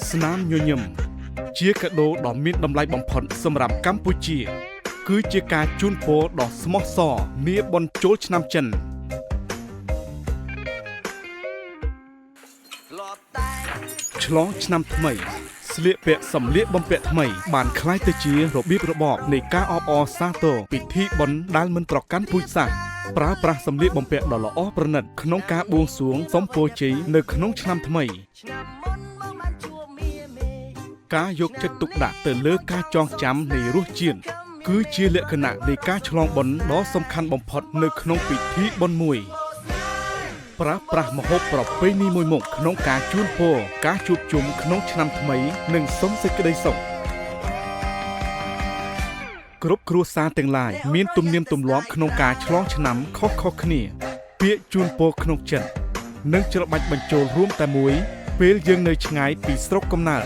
ស្នាមញញឹមជាកាដូដ៏មានតម្លៃបំផុតសម្រាប់កម្ពុជាគឺជាការជូនពរដ៏ស្មោះសរនាបុណ្យចូលឆ្នាំចិនឆ្លងឆ្នាំថ្មីស្លៀកពាក់សម្លៀកបំពាក់ថ្មីបានคล้ายទៅជារបៀបរបបនៃការអបអរសាទរពិធីបុណ្យដែលមិនប្រកាន់ពូជសាសន៍ប្រើប្រាស់សម្លៀកបំពាក់ដ៏ល្អប្រណិតក្នុងការបួងសួងសុំពរជ័យនៅក្នុងឆ្នាំថ្មីការយកចិត្តទុកដាក់ទៅលើការចងចាំនៃរសជាតិគឺជាលក្ខណៈនៃការឆ្លងបុណ្យដ៏សំខាន់បំផុតនៅក្នុងពិធីបុណ្យមួយប្រើប្រាស់ម្ហូបប្រពៃណីមួយមុខក្នុងការជូនពរការជួបជុំក្នុងឆ្នាំថ្មីនិងសុំសេចក្តីសុខគ្រប់គ្រួសារទាំងឡាយមានទំនៀមទម្លាប់ក្នុងការឆ្លងឆ្នាំខុសៗគ្នាពាក្យជូនពរក្នុងចិត្តនិងច្របាច់បញ្ចូលរួមតែមួយពេលយើងនៅឆ្ងាយពីស្រុកកំណើត